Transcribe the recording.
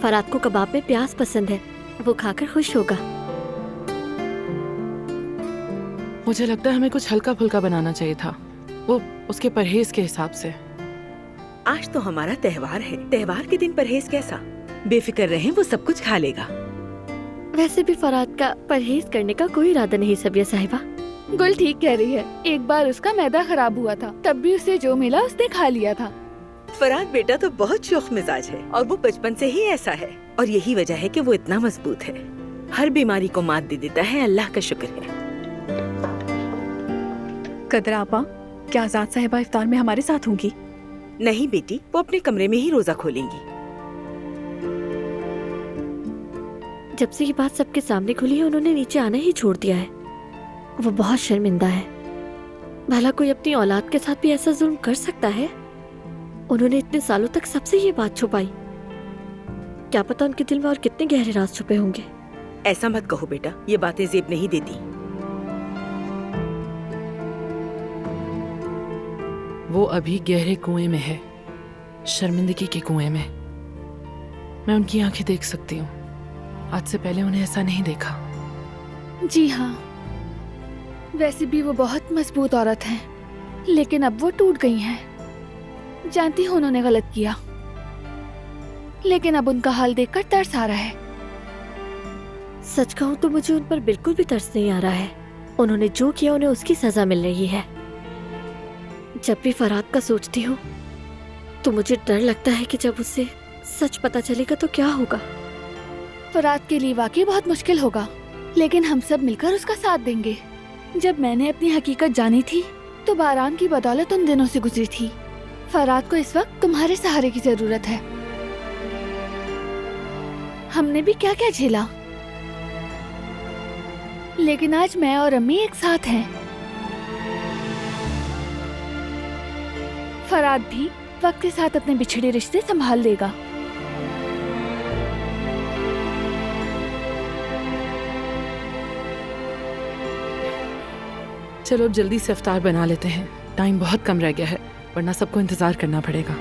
फराद को कबाब में प्याज पसंद है, वो खाकर खुश होगा। मुझे लगता है हमें कुछ हल्का फुल्का बनाना चाहिए था, वो उसके परहेज के हिसाब से। आज तो हमारा त्योहार है, त्योहार के दिन परहेज कैसा? बेफिक्र रहें, वो सब कुछ खा लेगा। वैसे भी फराद का परहेज करने का कोई इरादा नहीं सबिया साहिबा। गुल ठीक कह रही है, एक बार उसका मैदा खराब हुआ था, तब भी उसे जो मिला उसने खा लिया था। फराद बेटा तो बहुत शौक मिजाज है और वो बचपन से ही ऐसा है, और यही वजह है कि वो इतना मजबूत है। हर बीमारी को मात दे देता है, अल्लाह का शुक्र है। कदरा आपा, क्या आजाद साहिबा इफ्तार में हमारे साथ होंगी? नहीं बेटी, वो अपने कमरे में ही रोजा खोलेंगी। जब से ये बात सबके सामने खुली है, उन्होंने नीचे आना ही छोड़ दिया है। वो बहुत शर्मिंदा है। भला कोई अपनी औलाद के साथ भी ऐसा जुल्म कर सकता है? उन्होंने इतने सालों तक सबसे ये बात छुपाई। क्या पता उनके दिल में और कितने गहरे राज छुपे होंगे। ऐसा मत कहो बेटा, ये बातें जेब नहीं देती। वो अभी गहरे कुएं में है, शर्मिंदगी के कुएं में। मैं उनकी आंखें देख सकती हूँ। आज से पहले उन्हें ऐसा नहीं देखा। जी हाँ, वैसे भी वो बहुत मजबूत औरत हैं, लेकिन अब वो टूट गई हैं। जानती हूँ उन्होंने गलत किया, लेकिन अब उनका हाल देखकर तरस आ रहा है। सच कहूँ तो मुझे उन पर बिल्कुल भी तरस नहीं आ रहा है। उन्होंने जो किया उन्हें उसकी सजा मिल रही है। जब भी फराद का सोचती हूँ तो मुझे डर लगता है कि जब उसे सच पता चलेगा तो क्या होगा। फराद के लिए वाकई बहुत मुश्किल होगा, लेकिन हम सब मिलकर उसका साथ देंगे। जब मैंने अपनी हकीकत जानी थी तो बारान की बदौलत उन दिनों से गुजरी थी। फराद को इस वक्त तुम्हारे सहारे की जरूरत है। हमने भी क्या क्या झेला, लेकिन आज मैं और अम्मी एक साथ हैं। फराद भी वक्त के साथ अपने बिछड़े रिश्ते संभाल लेगा। चलो अब जल्दी से इफ्तार बना लेते हैं, टाइम बहुत कम रह गया है, वरना सबको इंतजार करना पड़ेगा।